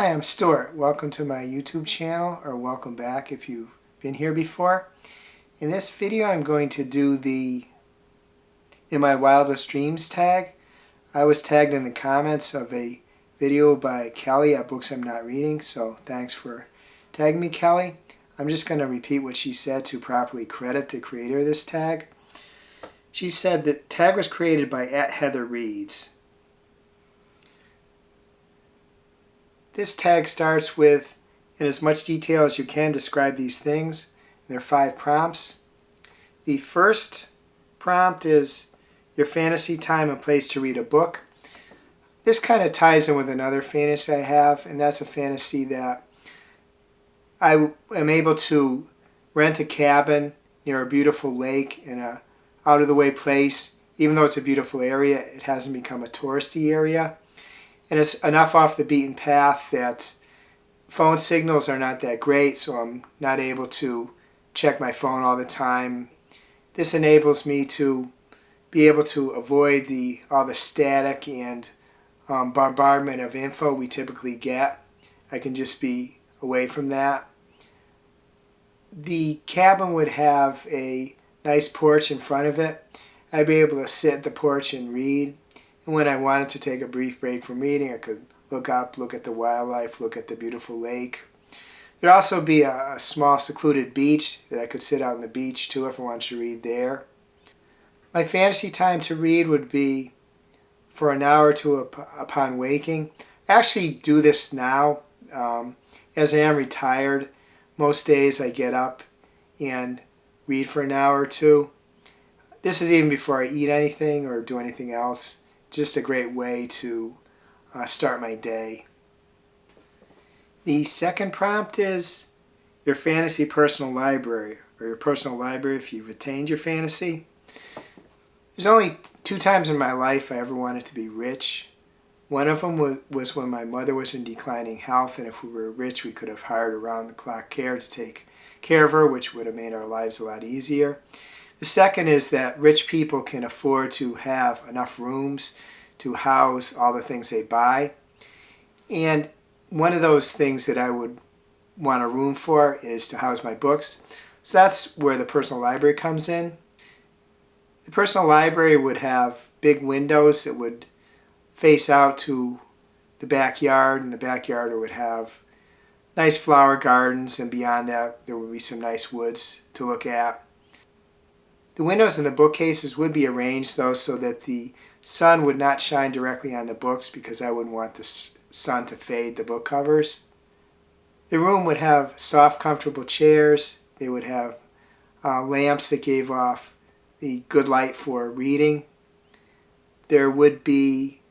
Hi, I'm Stuart. Welcome to my YouTube channel, or welcome back if you've been here before. In this video I'm going to do the In My Wildest Dreams tag. I was tagged in the comments of a video by Kelly at Books I'm Not Reading, so thanks for tagging me, Kelly. I'm just going to repeat what she said to properly credit the creator of this tag. She said that tag was created by @HeatherReads. This tag starts with, in as much detail as you can, describe these things. There are 5 prompts. The first prompt is your fantasy time and place to read a book. This kind of ties in with another fantasy I have, and that's a fantasy that I am able to rent a cabin near a beautiful lake in a out-of-the-way place. Even though it's a beautiful area, it hasn't become a touristy area. And it's enough off the beaten path that phone signals are not that great, so I'm not able to check my phone all the time. This enables me to be able to avoid all the static and bombardment of info we typically get. I can just be away from that. The cabin would have a nice porch in front of it. I'd be able to sit at the porch and read. And when I wanted to take a brief break from reading, I could look up, look at the wildlife, look at the beautiful lake. There'd also be a small secluded beach that I could sit out on the beach too if I wanted to read there. My fantasy time to read would be for an hour or two upon waking. I actually do this now. As I am retired, most days I get up and read for an hour or two. This is even before I eat anything or do anything else. Just a great way to start my day. The second prompt is your fantasy personal library, or your personal library if you've attained your fantasy. There's only 2 times in my life I ever wanted to be rich. One of them was when my mother was in declining health, and if we were rich we could have hired around-the-clock care to take care of her, which would have made our lives a lot easier. The second is that rich people can afford to have enough rooms to house all the things they buy. And one of those things that I would want a room for is to house my books. So that's where the personal library comes in. The personal library would have big windows that would face out to the backyard, and the backyard would have nice flower gardens, and beyond that there would be some nice woods to look at. The windows in the bookcases would be arranged though so that the sun would not shine directly on the books, because I wouldn't want the sun to fade the book covers. The room would have soft, comfortable chairs. They would have lamps that gave off the good light for reading. There would be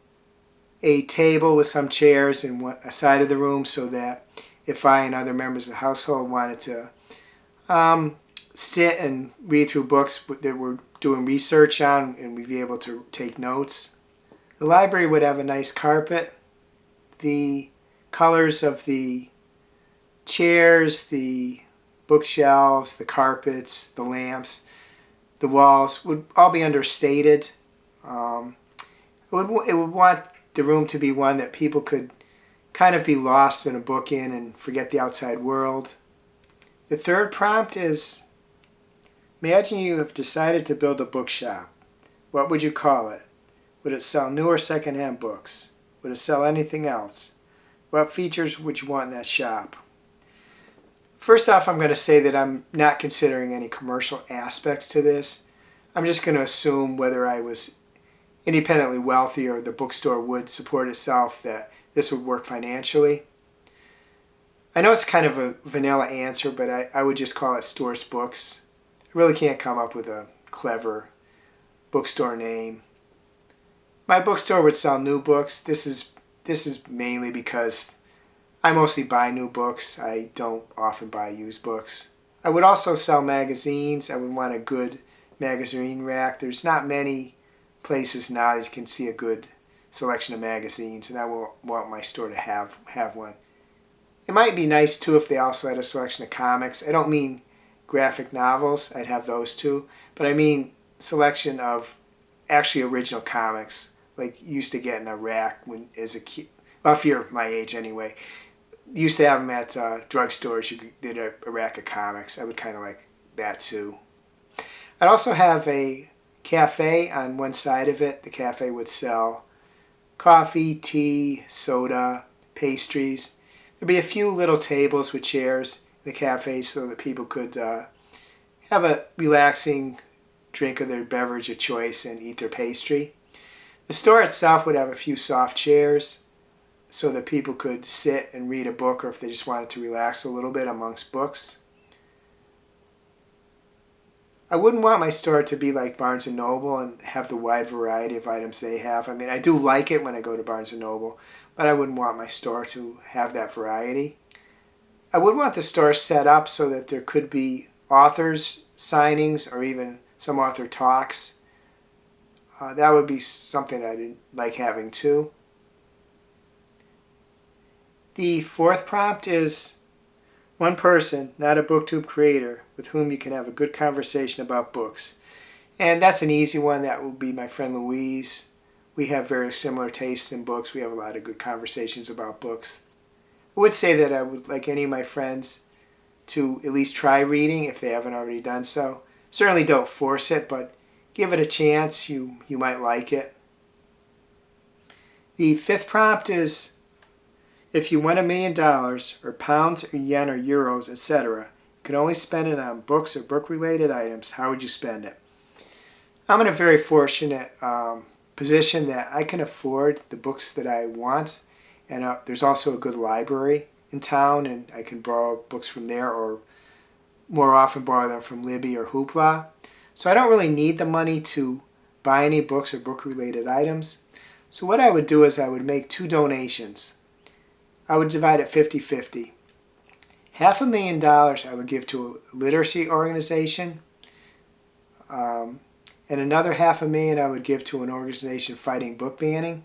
a table with some chairs in a side of the room so that if I and other members of the household wanted to sit and read through books that we're doing research on, and we'd be able to take notes. The library would have a nice carpet. The colors of the chairs, the bookshelves, the carpets, the lamps, the walls would all be understated. It would want the room to be one that people could kind of be lost in a book in and forget the outside world. The third prompt is, imagine you have decided to build a bookshop. What would you call it? Would it sell new or secondhand books? Would it sell anything else? What features would you want in that shop? First off, I'm going to say that I'm not considering any commercial aspects to this. I'm just going to assume whether I was independently wealthy or the bookstore would support itself, that this would work financially. I know it's kind of a vanilla answer, but I would just call it Stuart's Books. I really can't come up with a clever bookstore name. My bookstore would sell new books. This is mainly because I mostly buy new books. I don't often buy used books. I would also sell magazines. I would want a good magazine rack. There's not many places now that you can see a good selection of magazines, and I want my store to have one. It might be nice too if they also had a selection of comics. I don't mean graphic novels, I'd have those too, but I mean selection of actually original comics, like you used to get in a rack when as a kid. Well, if you're my age anyway, used to have them at drugstores. You did a rack of comics. I would kind of like that too. I'd also have a cafe on one side of it. The cafe would sell coffee, tea, soda, pastries. There'd be a few little tables with chairs in the cafe so that people could have a relaxing drink of their beverage of choice and eat their pastry. The store itself would have a few soft chairs so that people could sit and read a book, or if they just wanted to relax a little bit amongst books. I wouldn't want my store to be like Barnes & Noble and have the wide variety of items they have. I mean, I do like it when I go to Barnes & Noble, but I wouldn't want my store to have that variety. I would want the store set up so that there could be authors' signings or even some author talks. That would be something I'd like having too. The fourth prompt is one person, not a Booktube creator, with whom you can have a good conversation about books. And that's an easy one. That will be my friend Louise. We have very similar tastes in books. We have a lot of good conversations about books. I would say that I would like any of my friends to at least try reading if they haven't already done so. Certainly don't force it, but give it a chance. You might like it. The fifth prompt is, if you won $1 million, or pounds, or yen, or euros, etc., you could only spend it on books or book-related items, how would you spend it? I'm in a very fortunate position that I can afford the books that I want, and there's also a good library in town, and I can borrow books from there, or more often borrow them from Libby or Hoopla. So I don't really need the money to buy any books or book-related items. So what I would do is I would make 2 donations. I would divide it 50-50. $500,000 I would give to a literacy organization, and another $500,000 I would give to an organization fighting book banning.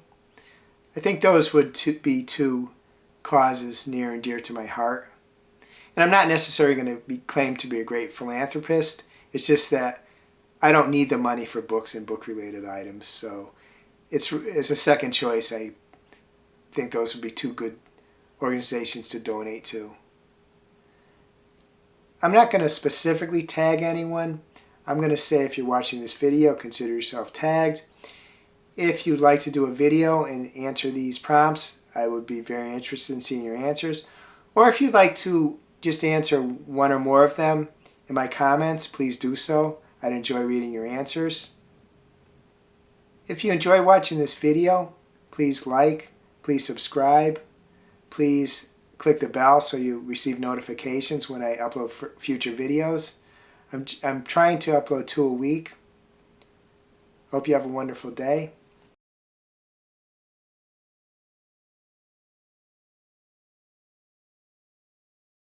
I think those would be 2 causes near and dear to my heart. And I'm not necessarily going to be claimed to be a great philanthropist. It's just that I don't need the money for books and book-related items. So it's a second choice. I think those would be 2 good organizations to donate to. I'm not going to specifically tag anyone. I'm going to say if you're watching this video, consider yourself tagged. If you'd like to do a video and answer these prompts, I would be very interested in seeing your answers. Or if you'd like to just answer one or more of them in my comments, please do so. I'd enjoy reading your answers. If you enjoy watching this video, please like, please subscribe. Please click the bell so you receive notifications when I upload future videos. I'm trying to upload 2 a week. Hope you have a wonderful day.